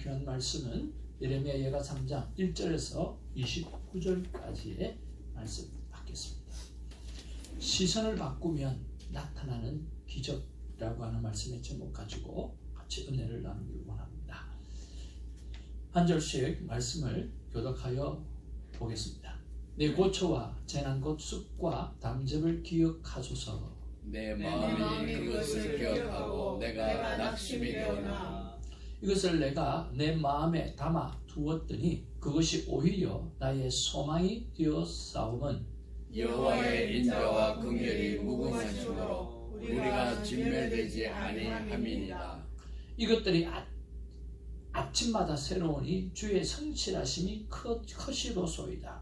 필요한 말씀은 예레미야 예가 3장 1절에서 29절까지의 말씀 받겠습니다. 시선을 바꾸면 나타나는 기적이라고 하는 말씀의 제목 가지고 같이 은혜를 나누길 원합니다. 한 절씩 말씀을 교독하여 보겠습니다. 내 고초와 재난 곧 습과 담즙을 기억하소서. 내 마음이 그것을 기억하고 내가 낙심이 되오나 이것을 내가 내 마음에 담아 두었더니 그것이 오히려 나의 소망이 되었사오면 여호와의 인자와 긍휼이 무궁하심으로 우리가 진멸되지 아니함이니라. 이것들이 아침마다 새로우니 주의 성실하심이 크시도소이다.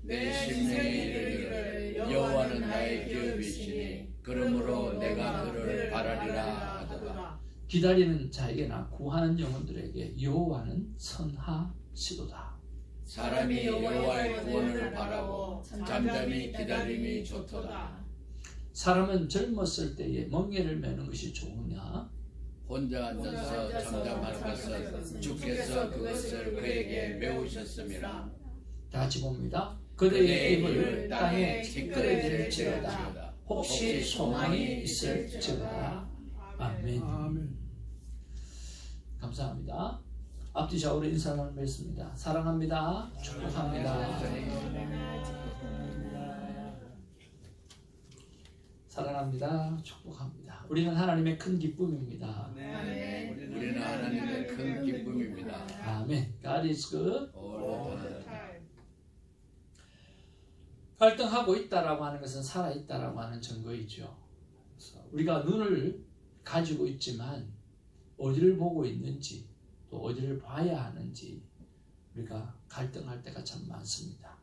내 심령이 이르기를 여호와는 나의 기업이시니 그러므로 내가 그를 바라리라 하더라. 기다리는 자에게나 구하는 영혼들에게 여호와는 선하시도다. 사람이 여호와의 구원을 바라고 잠잠히 기다림이 좋도다. 사람은 젊었을 때에 멍에를 매는 것이 좋으냐? 혼자 앉아서 잠잠할 것은 주께서 그것을 그에게 메우셨음이라. 다 같이 봅니다. 그들의 입을 땅에 찌끄러질지어다. 혹시 소망이 있을지어다. 아멘. 감사합니다. 앞뒤 좌우로 인사 나누겠습니다. 사랑합니다. 축복합니다. 사랑합니다. 축복합니다. 우리는 하나님의 큰 기쁨입니다. 우리는 하나님의 큰 기쁨입니다. 아멘. God is good. all the time. 갈등하고 있다라고 하는 것은 살아있다라고 하는 증거이죠. 그래서 우리가 눈을 가지고 있지만 어디를 보고 있는지 또 어디를 봐야 하는지 우리가 갈등할 때가 참 많습니다.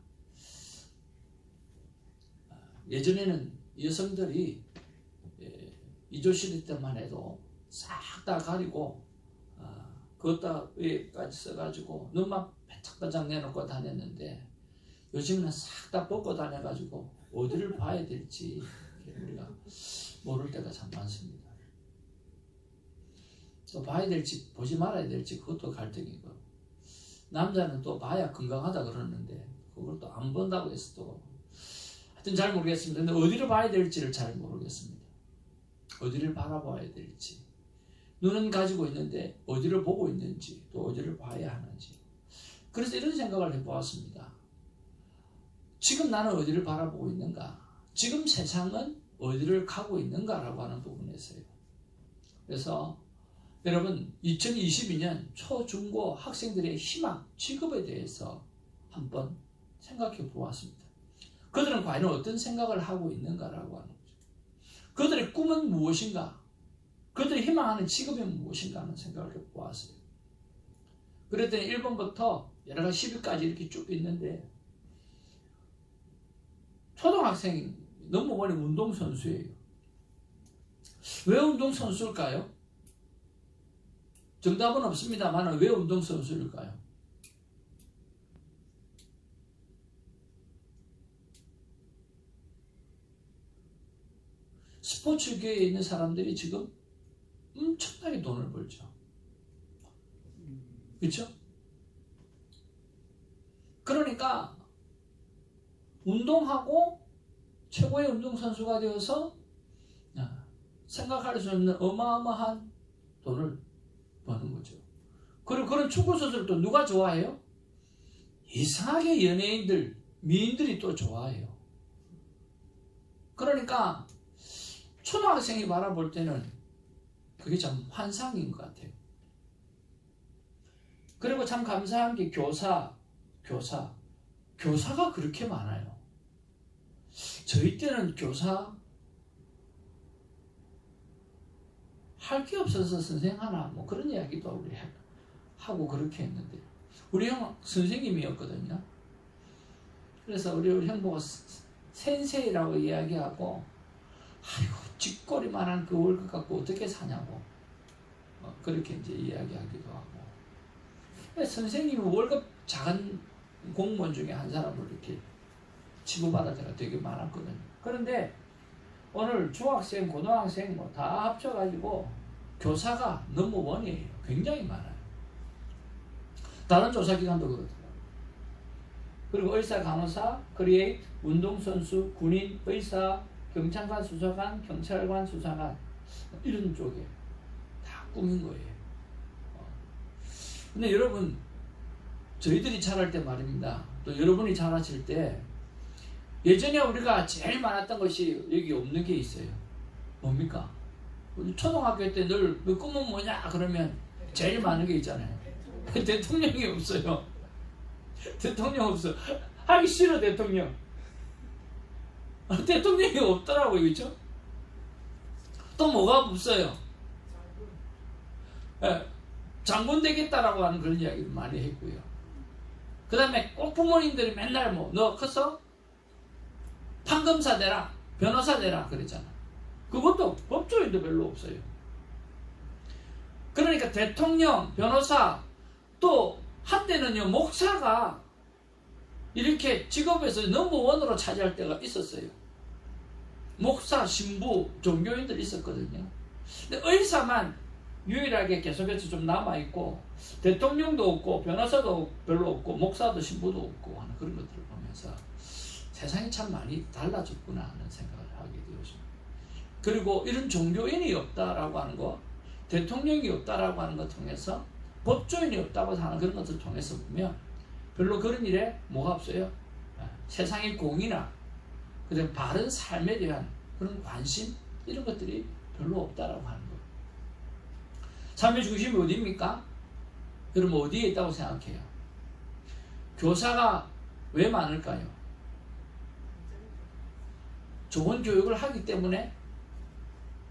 예전에는 여성들이 이조시대 때만 해도 싹 다 가리고 그것다 위에까지 써가지고 눈만 바짝바짝 내놓고 다녔는데 요즘은 싹 다 벗고 다녀가지고 어디를 봐야 될지 우리가 모를 때가 참 많습니다. 또 봐야 될지 보지 말아야 될지 그것도 갈등이고, 남자는 또 봐야 건강하다 그러는데 그걸 또 안 본다고 해서 또 하여튼 잘 모르겠습니다. 근데 어디를 봐야 될지를 잘 모르겠습니다. 어디를 바라봐야 될지, 눈은 가지고 있는데 어디를 보고 있는지 또 어디를 봐야 하는지. 그래서 이런 생각을 해보았습니다. 지금 나는 어디를 바라보고 있는가? 지금 세상은 어디를 가고 있는가라고 하는 부분에서요. 그래서 여러분 2022년 초중고 학생들의 희망, 직업에 대해서 한번 생각해 보았습니다. 그들은 과연 어떤 생각을 하고 있는가라고 하는 거죠. 그들의 꿈은 무엇인가? 그들이 희망하는 직업이 무엇인가 하는 생각을 해 보았어요. 그랬더니 1번부터 여러 가지 10위까지 이렇게 쭉 있는데, 초등학생 넘버원이 운동선수예요. 왜 운동선수일까요? 정답은 없습니다만 왜 운동선수일까요? 스포츠계에 있는 사람들이 지금 엄청나게 돈을 벌죠. 그렇죠? 그러니까 운동하고 최고의 운동선수가 되어서 생각할 수 없는 어마어마한 돈을 버는 거죠. 그리고 그런 축구선수를 또 누가 좋아해요? 이상하게 연예인들, 미인들이 또 좋아해요. 그러니까 초등학생이 바라볼 때는 그게 참 환상인 것 같아요. 그리고 참 감사한 게 교사가 그렇게 많아요. 저희 때는 교사 할 게 없어서 선생 하나 뭐 그런 이야기도 우리 하고 그렇게 했는데, 우리 형 선생님이었거든요. 그래서 우리 형 보고 센세이라고 이야기하고, 아이고 쥐꼬리만한 그 월급 갖고 어떻게 사냐고 그렇게 이제 이야기하기도 하고. 선생님이 월급 작은 공무원 중에 한 사람으로 이렇게 치고받을 때가 되게 많았거든요. 그런데 오늘 중학생, 고등학생 뭐 다 합쳐가지고 교사가 넘버원이에요. 굉장히 많아요. 다른 조사기관도 그렇더라고요. 그리고 의사, 간호사, 크리에이트, 운동선수, 군인, 의사, 경찰관, 수사관, 경찰관, 수사관 이런 쪽에 다 꾸민 거예요. 근데 여러분, 저희들이 자랄 때 말입니다. 또 여러분이 자라실 때 예전에 우리가 제일 많았던 것이 여기 없는 게 있어요. 뭡니까? 우리 초등학교 때 늘 너 꿈은 뭐냐 그러면 제일 많은 게 있잖아요. 대통령이 없어요. 대통령 없어. 하기 싫어 대통령. 대통령이 없더라고요. 그렇죠? 또 뭐가 없어요? 장군 되겠다라고 하는 그런 이야기를 많이 했고요. 그 다음에 꼭 부모님들이 맨날 너 커서 판검사 되라, 변호사 되라 그랬잖아. 그것도 법조인도 별로 없어요. 그러니까 대통령, 변호사, 또 한때는요 목사가 이렇게 직업에서 넘버원으로 차지할 때가 있었어요. 목사, 신부, 종교인들 있었거든요. 근데 의사만 유일하게 계속해서 좀 남아있고 대통령도 없고 변호사도 별로 없고 목사도 신부도 없고 하는 그런 것들을 보면서 세상이 참 많이 달라졌구나 하는 생각을 하게 되었습니다. 그리고 이런 종교인이 없다라고 하는 거, 대통령이 없다라고 하는 것 통해서 법조인이 없다고 하는 그런 것을 통해서 보면 별로 그런 일에 뭐가 없어요. 세상의 공이나 그다음 바른 삶에 대한 그런 관심 이런 것들이 별로 없다라고 하는 거예요. 삶의 중심이 어디입니까? 여러분 어디에 있다고 생각해요? 교사가 왜 많을까요? 좋은 교육을 하기 때문에,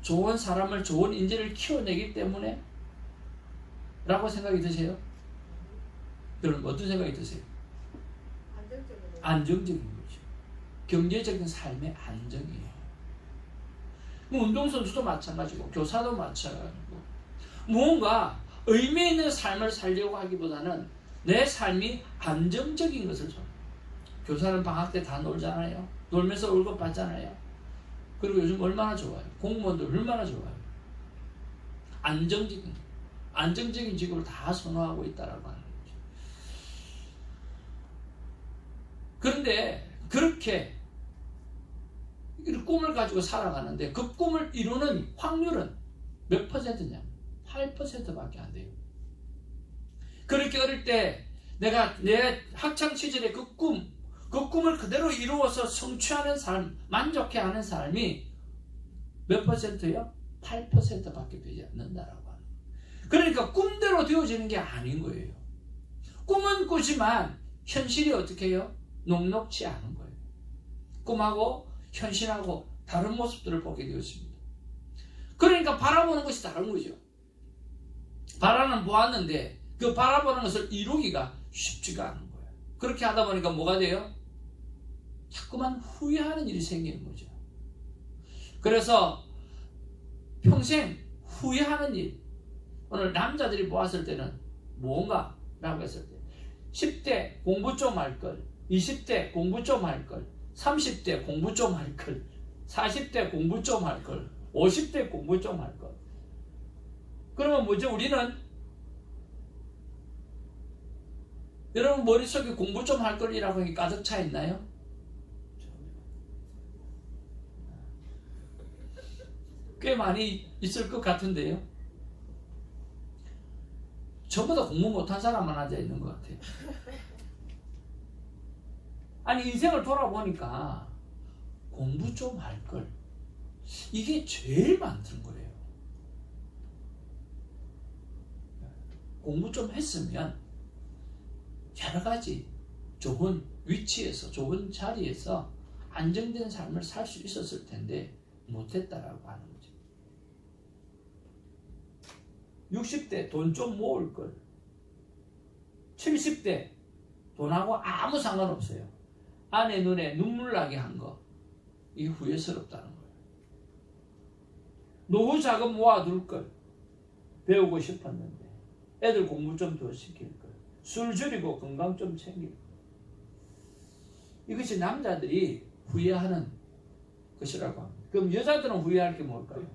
좋은 사람을, 좋은 인재를 키워내기 때문에 라고 생각이 드세요? 여러분 어떤 생각이 드세요? 안정적인 거죠. 경제적인 삶의 안정이에요. 운동선수도 마찬가지고 교사도 마찬가지고 무언가 의미 있는 삶을 살려고 하기보다는 내 삶이 안정적인 것을 좋아해요. 교사는 방학 때 다 놀잖아요. 놀면서 월급 받잖아요. 그리고 요즘 얼마나 좋아요. 공무원들 얼마나 좋아요. 안정적인 직업을 다 선호하고 있다라고 하는 거죠. 그런데 그렇게 꿈을 가지고 살아가는데 그 꿈을 이루는 확률은 몇 퍼센트냐? 8%밖에 안 돼요. 그렇게 어릴 때 내가 내 학창 시절의 그 꿈을 그대로 이루어서 성취하는 삶, 만족해하는 삶이 몇 퍼센트요? 8%밖에 되지 않는다라고 하는 거예요. 그러니까 꿈대로 되어지는 게 아닌 거예요. 꿈은 꾸지만 현실이 어떻게 해요? 녹록치 않은 거예요. 꿈하고 현실하고 다른 모습들을 보게 되었습니다. 그러니까 바라보는 것이 다른 거죠. 바라는 보았는데 그 바라보는 것을 이루기가 쉽지가 않은 거예요. 그렇게 하다 보니까 뭐가 돼요? 자꾸만 후회하는 일이 생기는 거죠. 그래서 평생 후회하는 일, 오늘 남자들이 보았을 때는 뭔가 라고 했을 때 10대 공부 좀 할 걸, 20대 공부 좀 할 걸, 30대 공부 좀 할 걸, 40대 공부 좀 할 걸, 50대 공부 좀 할 걸. 그러면 뭐죠? 우리는 여러분 머릿속에 공부 좀 할 걸이라고 하는 게 가득 차 있나요? 꽤 많이 있을 것 같은데요. 전부 다 공부 못한 사람만 앉아 있는 것 같아요. 아니 인생을 돌아보니까 공부 좀 할 걸, 이게 제일 많던 거예요. 공부 좀 했으면 여러 가지 좋은 위치에서 좋은 자리에서 안정된 삶을 살 수 있었을 텐데 못했다라고 하는 거죠. 60대 돈 좀 모을 걸, 70대 돈하고 아무 상관없어요. 아내 눈에 눈물 나게 한 거, 이게 후회스럽다는 거예요. 노후 자금 모아둘 걸, 배우고 싶었는데 애들 공부 좀 더 시킬 걸, 술 줄이고 건강 좀 챙길 걸. 이것이 남자들이 후회하는 것이라고 합니다. 그럼 여자들은 후회할 게 뭘까요?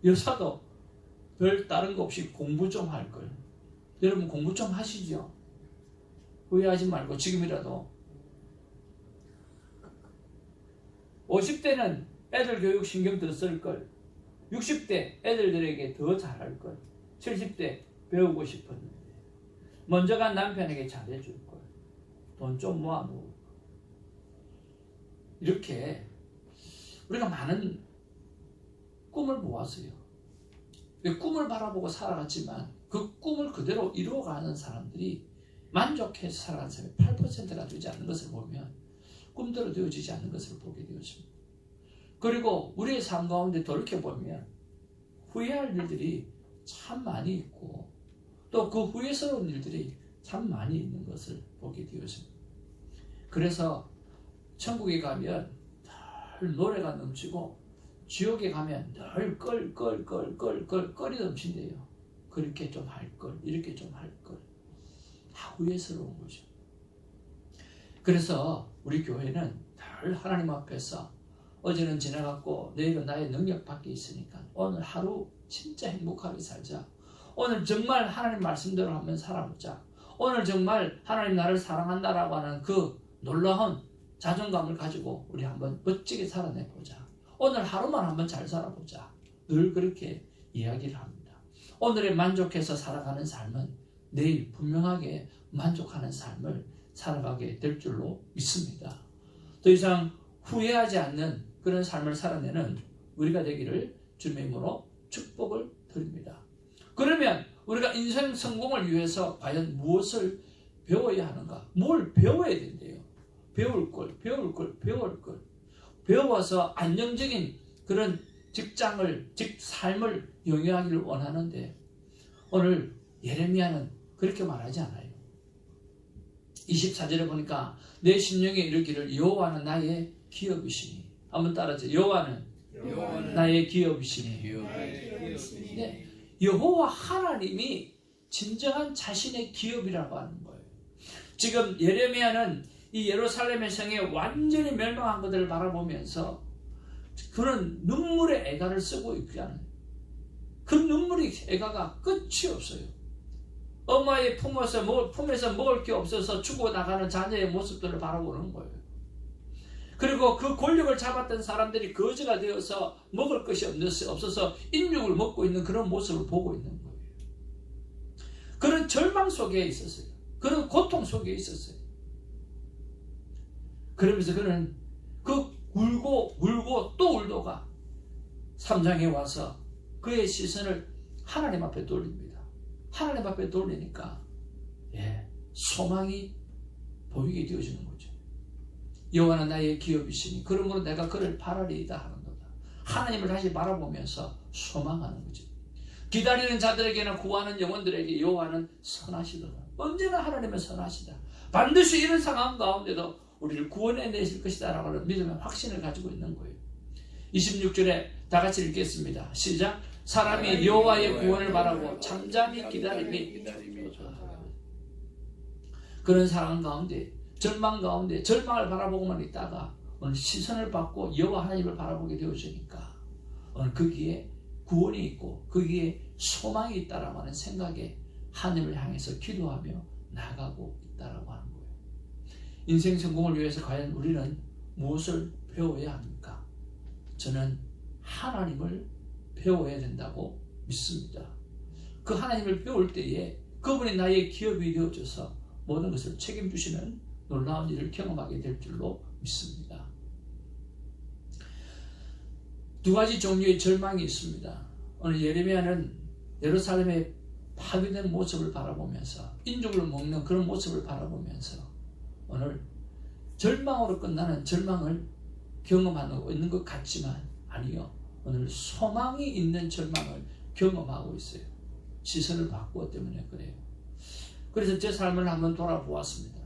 여자도 별 다른 거 없이 공부 좀 할 걸, 여러분 공부 좀 하시죠. 후회하지 말고 지금이라도. 50대는 애들 교육 신경 더 쓸걸. 60대 애들들에게 더 잘할걸. 70대 배우고 싶었는데 먼저 간 남편에게 잘해줄걸. 돈 좀 모아놓을걸. 이렇게 우리가 많은 꿈을 모았어요. 꿈을 바라보고 살아갔지만 그 꿈을 그대로 이루어가는 사람들이 만족해서 살아가는 사람이 8%가 되지 않는 것을 보면 꿈대로 되어지지 않는 것을 보게 되었습니다. 그리고 우리의 삶 가운데 돌이켜보면 후회할 일들이 참 많이 있고 또 그 후회스러운 일들이 참 많이 있는 것을 보게 되었습니다. 그래서 천국에 가면 늘 노래가 넘치고 지옥에 가면 늘 껄이 넘친대요. 그렇게 좀 할걸, 이렇게 좀 할걸. 다 후회스러운 거죠. 그래서 우리 교회는 늘 하나님 앞에서 어제는 지나갔고 내일은 나의 능력 밖에 있으니까 오늘 하루 진짜 행복하게 살자. 오늘 정말 하나님 말씀대로 한번 살아보자. 오늘 정말 하나님 나를 사랑한다라고 하는 그 놀라운 자존감을 가지고 우리 한번 멋지게 살아내보자. 오늘 하루만 한번 잘 살아보자. 늘 그렇게 이야기를 합니다. 오늘에 만족해서 살아가는 삶은 내일 분명하게 만족하는 삶을 살아가게 될 줄로 믿습니다. 더 이상 후회하지 않는 그런 삶을 살아내는 우리가 되기를 주님의 이름으로 축복을 드립니다. 그러면 우리가 인생 성공을 위해서 과연 무엇을 배워야 하는가? 뭘 배워야 된대요. 배울 걸. 배워서 안정적인 그런 삶을 영위하기를 원하는데 오늘 예레미야는 그렇게 말하지 않아요. 24절에 보니까 내 심령에 이르기를 여호와는 나의 기업이시니. 한번 따라하죠. 여호와는 나의 기업이시니. 네. 여호와 하나님이 진정한 자신의 기업이라고 하는 거예요. 지금 예레미야는 이 예루살렘의 성에 완전히 멸망한 것들을 바라보면서 그런 눈물의 애가를 쓰고 있잖아요. 그 눈물의 애가가 끝이 없어요. 엄마의 품에서 먹을 게 없어서 죽어나가는 자녀의 모습들을 바라보는 거예요. 그리고 그 권력을 잡았던 사람들이 거지가 되어서 먹을 것이 없어서 인육을 먹고 있는 그런 모습을 보고 있는 거예요. 그런 절망 속에 있었어요. 그런 고통 속에 있었어요. 그러면서 그는 그 울고 또 울다가 3장에 와서 그의 시선을 하나님 앞에 돌립니다. 하나님 앞에 돌리니까 소망이 보이게 되어지는 거죠. 여호와는 나의 기업이시니 그러므로 내가 그를 바라리이다 하는도다. 하나님을 다시 바라보면서 소망하는 거죠. 기다리는 자들에게나 구하는 영혼들에게 여호와는 선하시더라. 언제나 하나님은 선하시다. 반드시 이런 상황 가운데도 우리를 구원해내실 것이다 라고 하는 믿음의 확신을 가지고 있는 거예요. 26절에 다 같이 읽겠습니다. 시작. 사람이 여호와의 구원을 바라고 잠잠히 기다림이 그런 상황 가운데 절망 가운데 절망을 바라보고만 있다가 오늘 시선을 받고 여호와 하나님을 바라보게 되어지니까 오늘 거기에 구원이 있고 거기에 소망이 있다라고 하는 생각에 하나님을 향해서 기도하며 나아가고 있다라고 하는 거예요. 인생 성공을 위해서 과연 우리는 무엇을 배워야 합니까? 저는 하나님을 배워야 된다고 믿습니다. 그 하나님을 배울 때에 그분이 나의 기업이 되어져서 모든 것을 책임주시는 놀라운 일을 경험하게 될 줄로 믿습니다. 두 가지 종류의 절망이 있습니다. 오늘 예레미야는 예루살렘의 파괴된 모습을 바라보면서 인죽을 먹는 그런 모습을 바라보면서 오늘 절망으로 끝나는 절망을 경험하고 있는 것 같지만 아니요. 오늘 소망이 있는 절망을 경험하고 있어요. 시선을 바꾸었기 때문에 그래요. 그래서 제 삶을 한번 돌아보았습니다.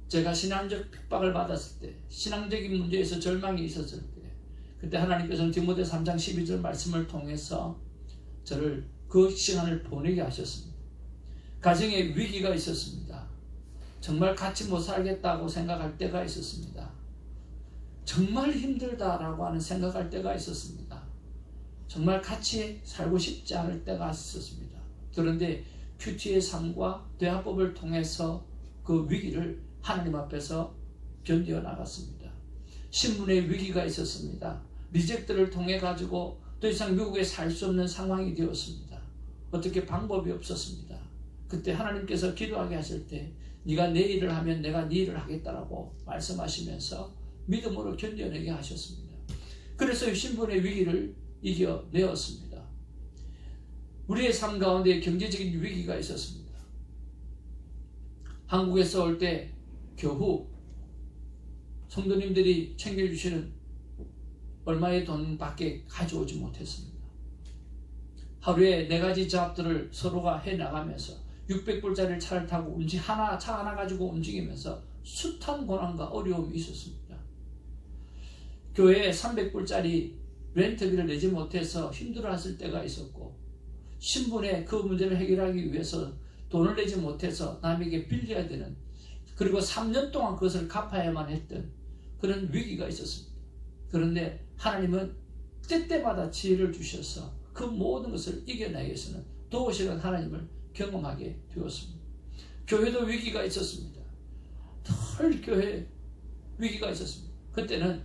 제가 신앙적 핍박을 받았을 때, 신앙적인 문제에서 절망이 있었을 때, 그때 하나님께서는 디모데 3장 12절 말씀을 통해서 저를 그 시간을 보내게 하셨습니다. 가정에 위기가 있었습니다. 정말 같이 못 살겠다고 생각할 때가 있었습니다. 정말 힘들다라고 하는 생각할 때가 있었습니다. 정말 같이 살고 싶지 않을 때가 있었습니다. 그런데 큐티의 삶과 대화법을 통해서 그 위기를 하나님 앞에서 견뎌 나갔습니다. 신분의 위기가 있었습니다. 리젝트를 통해 가지고 더 이상 미국에 살 수 없는 상황이 되었습니다. 어떻게 방법이 없었습니다. 그때 하나님께서 기도하게 하실 때 네가 내 일을 하면 내가 네 일을 하겠다라고 말씀하시면서 믿음으로 견뎌내게 하셨습니다. 그래서 신분의 위기를 이겨내었습니다. 우리의 삶 가운데 경제적인 위기가 있었습니다. 한국에서 올 때 겨우 성도님들이 챙겨주시는 얼마의 돈밖에 가져오지 못했습니다. 하루에 4가지 잡들을 서로가 해나가면서 600불짜리 차를 타고 차 하나 가지고 움직이면서 숱한 고난과 어려움이 있었습니다. 교회에 300불짜리 렌트비를 내지 못해서 힘들어했을 때가 있었고, 신분의 그 문제를 해결하기 위해서 돈을 내지 못해서 남에게 빌려야 되는, 그리고 3년 동안 그것을 갚아야만 했던 그런 위기가 있었습니다. 그런데 하나님은 때때마다 지혜를 주셔서 그 모든 것을 이겨내기 위해서는 도우시는 하나님을 경험하게 되었습니다. 교회도 위기가 있었습니다. 늘 교회 위기가 있었습니다. 그때는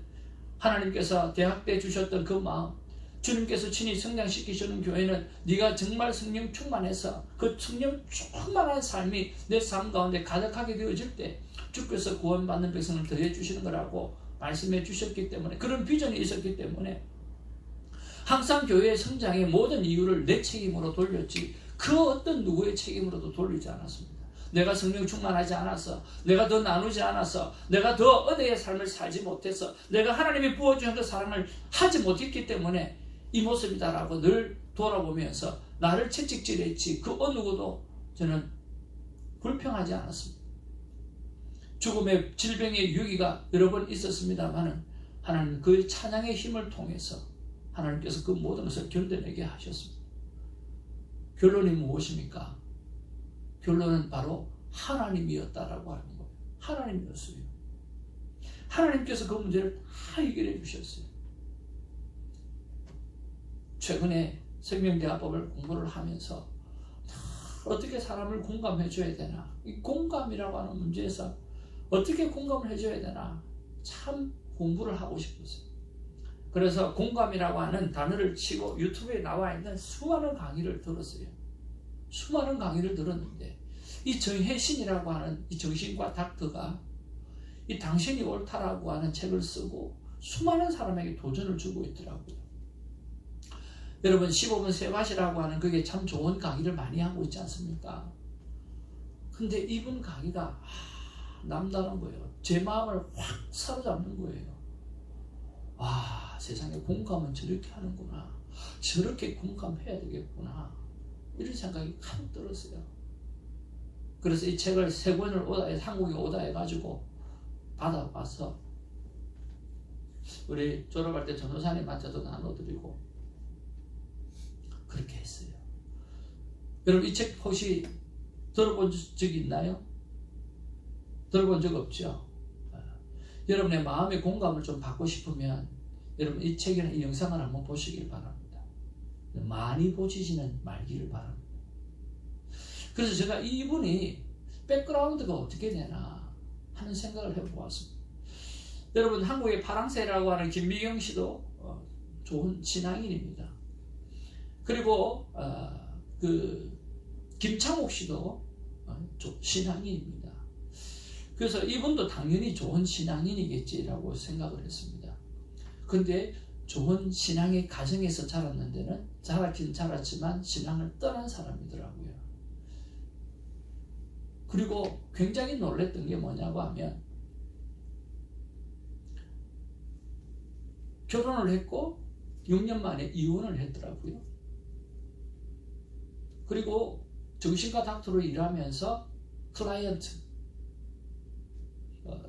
하나님께서 대학 때 주셨던 그 마음, 주님께서 친히 성장시키시는 교회는 네가 정말 성령 충만해서 그 성령 충만한 삶이 내 삶 가운데 가득하게 되어질 때 주께서 구원받는 백성을 더해 주시는 거라고 말씀해 주셨기 때문에, 그런 비전이 있었기 때문에 항상 교회의 성장의 모든 이유를 내 책임으로 돌렸지 그 어떤 누구의 책임으로도 돌리지 않았습니다. 내가 성령 충만하지 않아서, 내가 더 나누지 않아서, 내가 더 은혜의 삶을 살지 못해서, 내가 하나님이 부어주신 그 사랑을 하지 못했기 때문에 이 모습이다라고 늘 돌아보면서 나를 채찍질했지 그 어느 누구도 저는 불평하지 않았습니다. 죽음의 질병의 위기가 여러 번 있었습니다만 하나님 그 찬양의 힘을 통해서 하나님께서 그 모든 것을 견뎌내게 하셨습니다. 결론이 무엇입니까? 결론은 바로 하나님이었다라고 하는 거예요. 하나님이었어요. 하나님께서 그 문제를 다 해결해 주셨어요. 최근에 생명대화법을 공부를 하면서 어떻게 사람을 공감해 줘야 되나, 이 공감이라고 하는 문제에서 어떻게 공감을 해줘야 되나 참 공부를 하고 싶었어요. 그래서 공감이라고 하는 단어를 치고 유튜브에 나와 있는 수많은 강의를 들었어요. 수많은 강의를 들었는데 이 정혜신이라고 하는 이 정신과 닥터가 이 당신이 옳다라고 하는 책을 쓰고 수많은 사람에게 도전을 주고 있더라고요. 여러분 15분 세밭이라고 하는 그게 참 좋은 강의를 많이 하고 있지 않습니까? 근데 이분 강의가 남다른 거예요. 제 마음을 확 사로잡는 거예요. 와, 세상에 공감은 저렇게 하는구나. 저렇게 공감해야 되겠구나. 이런 생각이 가득 들었어요. 그래서 이 책을 3권을 한국에 오다 해가지고 받아와서 우리 졸업할 때 전도사님한테도 나눠드리고 그렇게 했어요. 여러분 이 책 혹시 들어본 적 있나요? 들어본 적 없죠? 여러분의 마음의 공감을 좀 받고 싶으면 여러분 이 책이나 이 영상을 한번 보시길 바랍니다. 많이 보시지는 말기를 바랍니다. 그래서 제가 이분이 백그라운드가 어떻게 되나 하는 생각을 해보았습니다. 여러분 한국의 파랑새라고 하는 김미경 씨도 좋은 신앙인입니다. 그리고 그 김창옥 씨도 신앙인입니다. 그래서 이분도 당연히 좋은 신앙인이겠지라고 생각을 했습니다. 근데 좋은 신앙의 가정에서 자랐는 데는 자랐긴 자랐지만 신앙을 떠난 사람이더라고요. 그리고 굉장히 놀랬던 게 뭐냐고 하면 결혼을 했고 6년 만에 이혼을 했더라고요. 그리고 정신과 닥터로 일하면서 클라이언트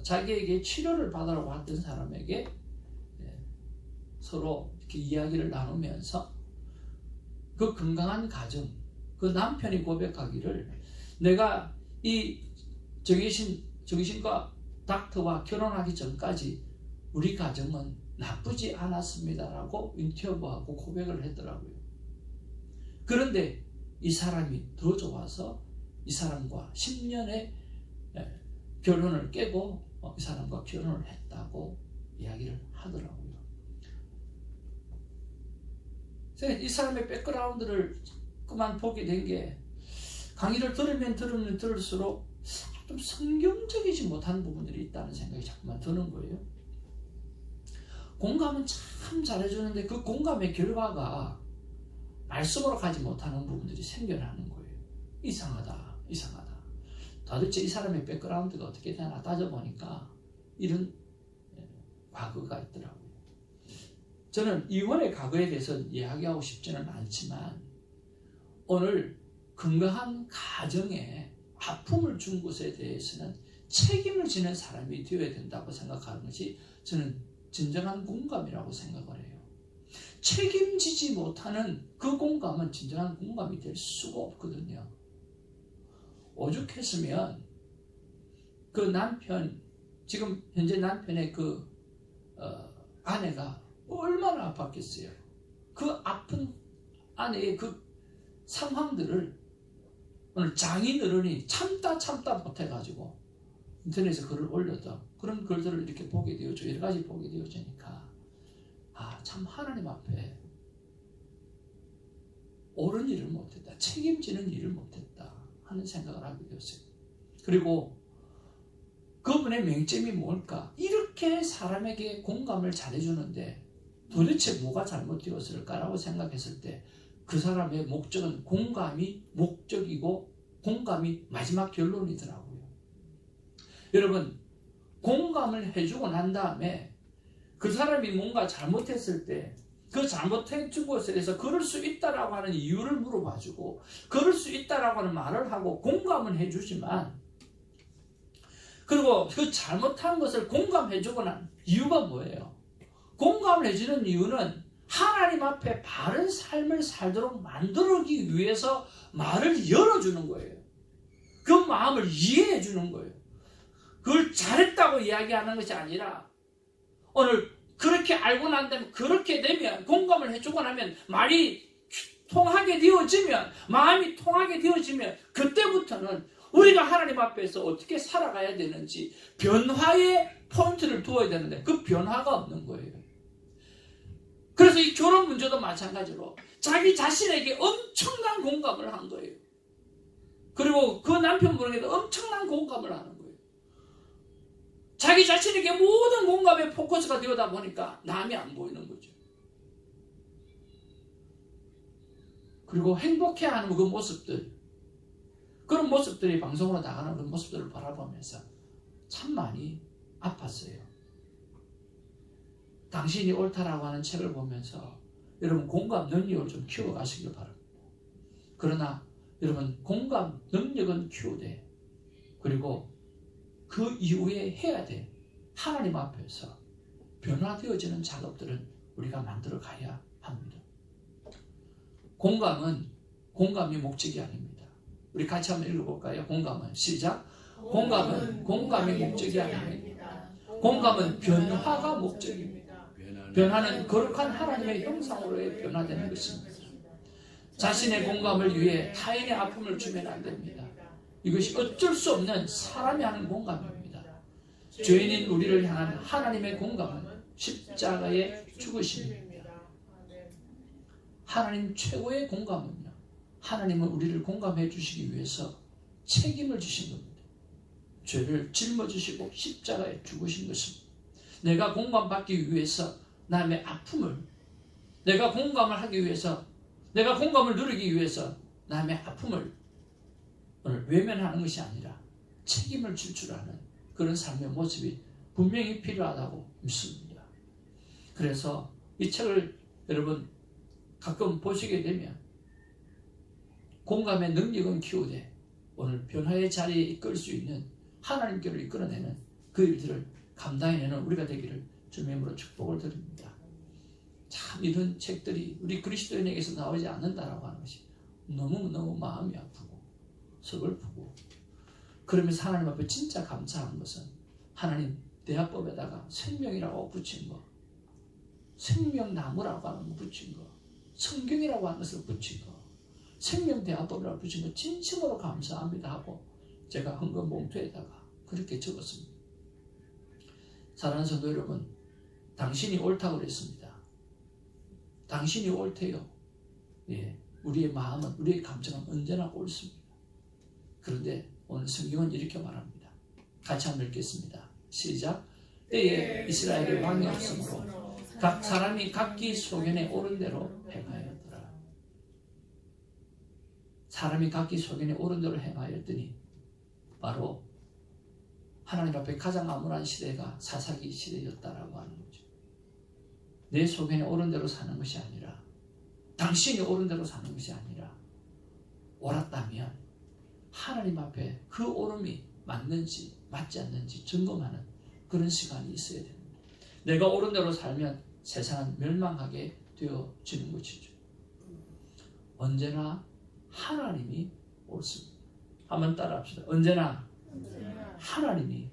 자기에게 치료를 받으라고 했던 사람에게 서로 이렇게 이야기를 나누면서 그 건강한 가정, 그 남편이 고백하기를 내가 이 정신과 닥터와 결혼하기 전까지 우리 가정은 나쁘지 않았습니다라고 인터뷰하고 고백을 했더라고요. 그런데 이 사람이 더 좋아서 이 사람과 10년의 결혼을 깨고 이 사람과 결혼을 했다고 이야기를 하더라고요. 이 사람의 백그라운드를 그만 보게 된 게 강의를 들으면 들을수록 좀 성경적이지 못한 부분들이 있다는 생각이 자꾸만 드는 거예요. 공감은 참 잘해주는데 그 공감의 결과가 말씀으로 가지 못하는 부분들이 생겨나는 거예요. 이상하다. 도대체 이 사람의 백그라운드가 어떻게 되나 따져보니까 이런 과거가 있더라고요. 저는 이혼의 과거에 대해서 이야기하고 싶지는 않지만 오늘 건강한 가정에 아픔을 준 것에 대해서는 책임을 지는 사람이 되어야 된다고 생각하는 것이 저는 진정한 공감이라고 생각을 해요. 책임지지 못하는 그 공감은 진정한 공감이 될 수가 없거든요. 오죽했으면 그 남편, 지금 현재 남편의 그 아내가 얼마나 아팠겠어요. 그 아픈 아내의 그 상황들을 오늘 장인어른이 참다 못해가지고 인터넷에 글을 올려도 그런 글들을 이렇게 보게 되어져, 여러 가지 보게 되어지니까 참 하나님 앞에 옳은 일을 못했다, 책임지는 일을 못했다 하는 생각을 하게 되었어요. 그리고 그분의 맹점이 뭘까? 이렇게 사람에게 공감을 잘해주는데 도대체 뭐가 잘못되었을까라고 생각했을 때 그 사람의 목적은 공감이 목적이고 공감이 마지막 결론이더라고요. 여러분, 공감을 해주고 난 다음에 그 사람이 뭔가 잘못했을 때 그 잘못해준 것에 대해서 그럴 수 있다라고 하는 이유를 물어봐주고 그럴 수 있다라고 하는 말을 하고 공감은 해주지만, 그리고 그 잘못한 것을 공감해주고 난 이유가 뭐예요? 공감을 해주는 이유는 하나님 앞에 바른 삶을 살도록 만들기 위해서 말을 열어주는 거예요. 그 마음을 이해해 주는 거예요. 그걸 잘했다고 이야기하는 것이 아니라 오늘 그렇게 알고 난 다음에 그렇게 되면 공감을 해주고 나면 말이 통하게 되어지면, 마음이 통하게 되어지면 그때부터는 우리가 하나님 앞에서 어떻게 살아가야 되는지 변화의 포인트를 두어야 되는데 그 변화가 없는 거예요. 그래서 이 결혼 문제도 마찬가지로 자기 자신에게 엄청난 공감을 한 거예요. 그리고 그 남편분에게도 엄청난 공감을 하는 거예요. 자기 자신에게 모든 공감의 포커스가 되어다 보니까 남이 안 보이는 거죠. 그리고 행복해하는 그 모습들, 그런 모습들이 방송으로 나가는 그 모습들을 바라보면서 참 많이 아팠어요. 당신이 옳다라고 하는 책을 보면서 여러분 공감 능력을 좀 키워가시길 바랍니다. 그러나 여러분 공감 능력은 키우되 그리고 그 이후에 해야 될 하나님 앞에서 변화되어지는 작업들은 우리가 만들어 가야 합니다. 공감이 목적이 아닙니다. 우리 같이 한번 읽어볼까요? 공감은 시작. 공감은 공감이 목적이 아닙니다. 공감은 변화가 목적입니다. 변화는 거룩한 하나님의 형상으로의 변화되는 것입니다. 자신의 공감을 위해 타인의 아픔을 주면 안 됩니다. 이것이 어쩔 수 없는 사람이 하는 공감입니다. 죄인인 우리를 향한 하나님의 공감은 십자가의 죽으심입니다. 하나님 최고의 공감은요, 하나님은 우리를 공감해 주시기 위해서 책임을 지신 겁니다. 죄를 짊어지시고 십자가에 죽으신 것입니다. 내가 공감받기 위해서 남의 아픔을, 내가 공감을 하기 위해서, 내가 공감을 누리기 위해서 남의 아픔을 외면하는 것이 아니라 책임을 질 줄 아는 그런 삶의 모습이 분명히 필요하다고 믿습니다. 그래서 이 책을 여러분 가끔 보시게 되면 공감의 능력은 키우되 오늘 변화의 자리에 이끌 수 있는 하나님께로 이끌어내는 그 일들을 감당해내는 우리가 되기를 주님의 이름으로 축복을 드립니다. 참 이런 책들이 우리 그리스도인에게서 나오지 않는다라고 하는 것이 너무너무 마음이 아프고 서글프고, 그러면서 하나님 앞에 진짜 감사한 것은 하나님 대화법에다가 생명이라고 붙인 거, 생명나무라고 하는 거 붙인 거, 성경이라고 하는 것을 붙인 거, 생명대화법이라고 붙인 거 진심으로 감사합니다 하고 제가 헌금 봉투에다가 그렇게 적었습니다. 사랑하는 성도 여러분, 당신이 옳다고 그랬습니다. 당신이 옳대요. 예, 우리의 마음은, 우리의 감정은 언제나 옳습니다. 그런데 오늘 성경은 이렇게 말합니다. 같이 한번 읽겠습니다. 시작. 때에 이스라엘의 왕이 없으므로 각 사람이 각기 소견에 오른 대로 행하였더라. 사람이 각기 소견에 오른 대로 행하였더니 바로 하나님 앞에 가장 암울한 시대가 사사기 시대였다라고 하는 거죠. 내 소견에 오른 대로 사는 것이 아니라, 당신이 오른 대로 사는 것이 아니라, 옳았다면 하나님 앞에 그 옳음이 맞는지 맞지 않는지 점검하는 그런 시간이 있어야 됩니다. 내가 옳은 대로 살면 세상은 멸망하게 되어지는 것이죠. 언제나 하나님이 옳습니다. 한번 따라합시다. 언제나 하나님이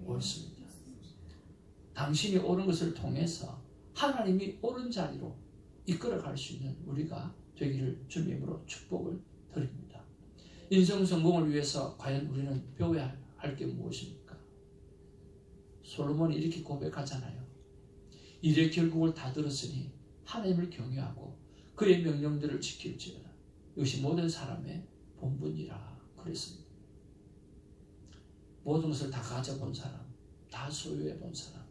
옳습니다. 당신이 옳은 것을 통해서 하나님이 옳은 자리로 이끌어갈 수 있는 우리가 되기를 주님으로 축복을 드립니다. 인생 성공을 위해서 과연 우리는 배워야 할 게 무엇입니까? 솔로몬이 이렇게 고백하잖아요. 이래 결국을 다 들었으니 하나님을 경외하고 그의 명령들을 지킬지어다. 이것이 모든 사람의 본분이라 그랬습니다. 모든 것을 다 가져본 사람, 다 소유해 본 사람,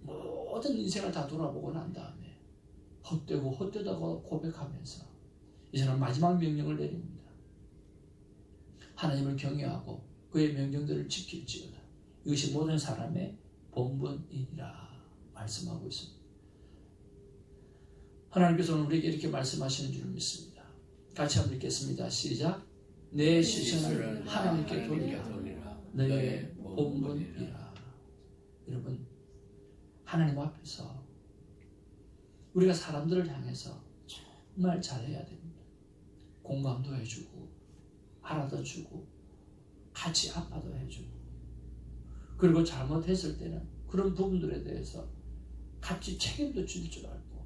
모든 인생을 다 돌아보고 난 다음에 헛되고 헛되다고 고백하면서 이제는 마지막 명령을 내립니다. 하나님을 경외하고 그의 명령들을 지킬지어다. 이것이 모든 사람의 본분이라 말씀하고 있습니다. 하나님께서는 우리에게 이렇게 말씀하시는 줄 믿습니다. 같이 한번 읽겠습니다. 시작. 내 시선을 하나님께 돌리라. 너의 본분이라. 여러분, 하나님 앞에서 우리가 사람들을 향해서 정말 잘해야 됩니다. 공감도 해주고 알아도 주고 같이 아파도 해주고, 그리고 잘못했을 때는 그런 부분들에 대해서 같이 책임도 질 줄 알고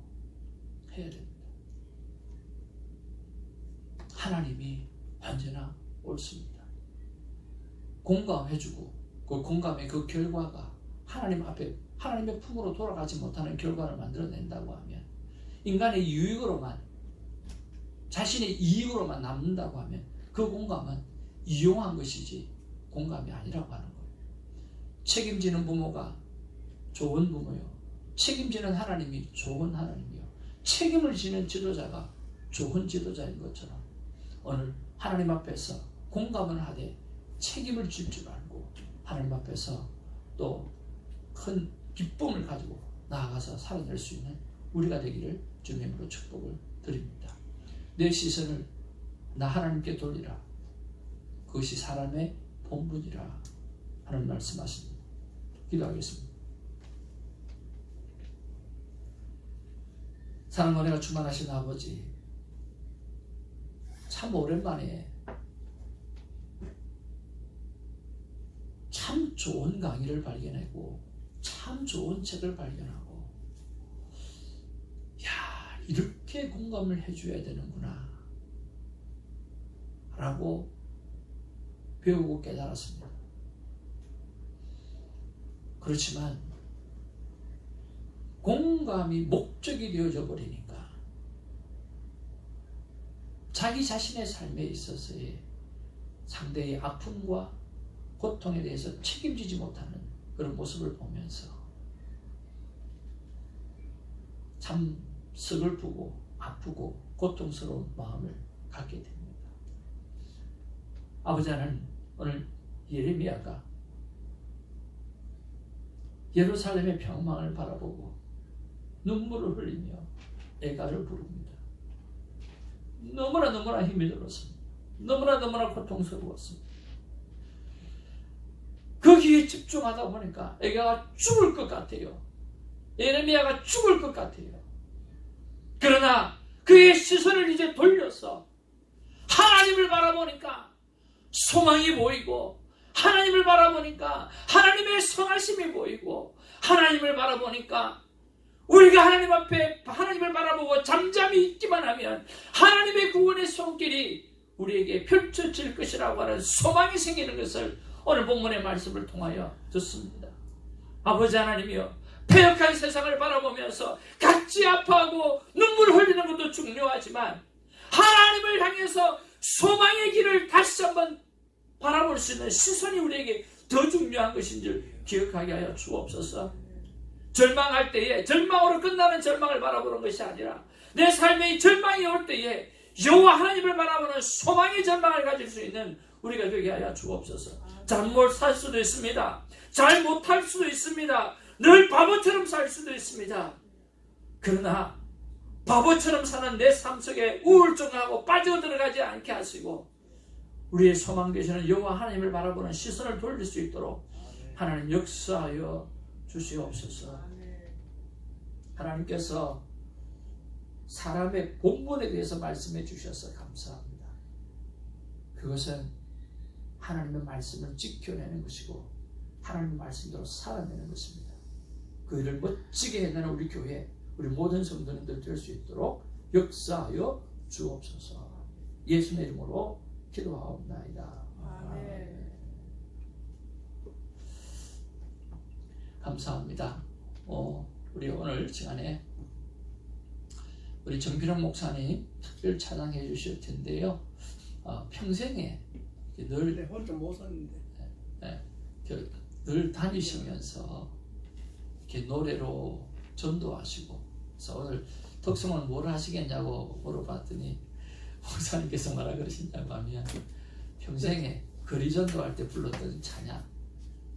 해야 됩니다. 하나님이 언제나 옳습니다. 공감해주고 그 공감의 그 결과가 하나님 앞에 하나님의 품으로 돌아가지 못하는 결과를 만들어낸다고 하면, 인간의 유익으로만, 자신의 이익으로만 남는다고 하면 그 공감은 이용한 것이지 공감이 아니라고 하는 거예요. 책임지는 부모가 좋은 부모요, 책임지는 하나님이 좋은 하나님이요, 책임을 지는 지도자가 좋은 지도자인 것처럼 오늘 하나님 앞에서 공감을 하되 책임을 질 줄 알고 하나님 앞에서 또 큰 기쁨을 가지고 나아가서 살아낼 수 있는 우리가 되기를 주님으로 축복을 드립니다. 내 시선을 나 하나님께 돌리라. 그것이 사람의 본분이라 하는 말씀하십니다. 기도하겠습니다. 사랑과 은혜가 충만하신 아버지, 참 오랜만에 참 좋은 강의를 발견하고 참 좋은 책을 발견하고, 야, 이렇게 공감을 해줘야 되는구나 라고 배우고 깨달았습니다. 그렇지만 공감이 목적이 되어져 버리니까 자기 자신의 삶에 있어서의 상대의 아픔과 고통에 대해서 책임지지 못하는 그런 모습을 보면서 참 서글프고 아프고 고통스러운 마음을 갖게 됩니다. 아버지, 나는 오늘 예레미야가 예루살렘의 평망을 바라보고 눈물을 흘리며 애가를 부릅니다. 너무나 힘이 들었습니다. 너무나 고통스러웠습니다. 거기에 집중하다 보니까 애가가 죽을 것 같아요. 예레미야가 죽을 것 같아요. 그러나 그의 시선을 이제 돌려서 하나님을 바라보니까 소망이 보이고, 하나님을 바라보니까 하나님의 선하심이 보이고, 하나님을 바라보니까 우리가 하나님 앞에 하나님을 바라보고 잠잠히 있기만 하면 하나님의 구원의 손길이 우리에게 펼쳐질 것이라고 하는 소망이 생기는 것을 오늘 본문의 말씀을 통하여 듣습니다. 아버지 하나님이여, 패역한 세상을 바라보면서 같이 아파하고 눈물 흘리는 것도 중요하지만 하나님을 향해서 소망의 길을 다시 한번 바라볼 수 있는 시선이 우리에게 더 중요한 것인 줄 기억하게 하여 주옵소서. 절망할 때에 절망으로 끝나는 절망을 바라보는 것이 아니라 내 삶의 절망이 올 때에 여호와 하나님을 바라보는 소망의 절망을 가질 수 있는 우리가 되게 하여 주옵소서. 잘못 살 수도 있습니다. 잘 못할 수도 있습니다. 늘 바보처럼 살 수도 있습니다. 그러나 바보처럼 사는 내 삶 속에 우울증하고 빠져들어가지 않게 하시고 우리의 소망 되시는 여호와 하나님을 바라보는 시선을 돌릴 수 있도록 하나님 역사하여 주시옵소서. 하나님께서 사람의 본분에 대해서 말씀해 주셔서 감사합니다. 그것은 하나님의 말씀을 지켜내는 것이고 하나님의 말씀대로 살아내는 것입니다. 그 일을 멋지게 해내는 우리 교회, 우리 모든 성도님들 될 수 있도록 역사하여 주옵소서. 예수님의 이름으로 기도하옵나이다. 아멘. 감사합니다. 우리 오늘 시간에 우리 정필원 목사님 특별 찬양해 주실 텐데요. 평생에 늘 혼자 못 샀는데 늘 다니시면서 이렇게 노래로 전도하시고, 그래서 오늘 덕성은 뭘 하시겠냐고 물어봤더니 목사님께서 뭐라 그러시냐고 하면 평생에 거리 전도할 때 불렀던 찬양,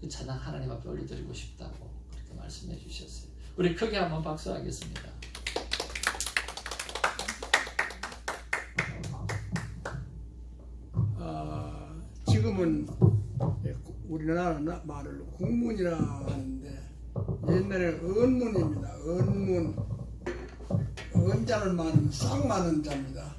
그 찬양 하나님 앞에 올려드리고 싶다고 그렇게 말씀해 주셨어요. 우리 크게 한번 박수하겠습니다. 지금은 우리나라 말을 국문이라 하는데 옛날에는 언문입니다. 언문, 언자는 많은 싹 많은 자입니다.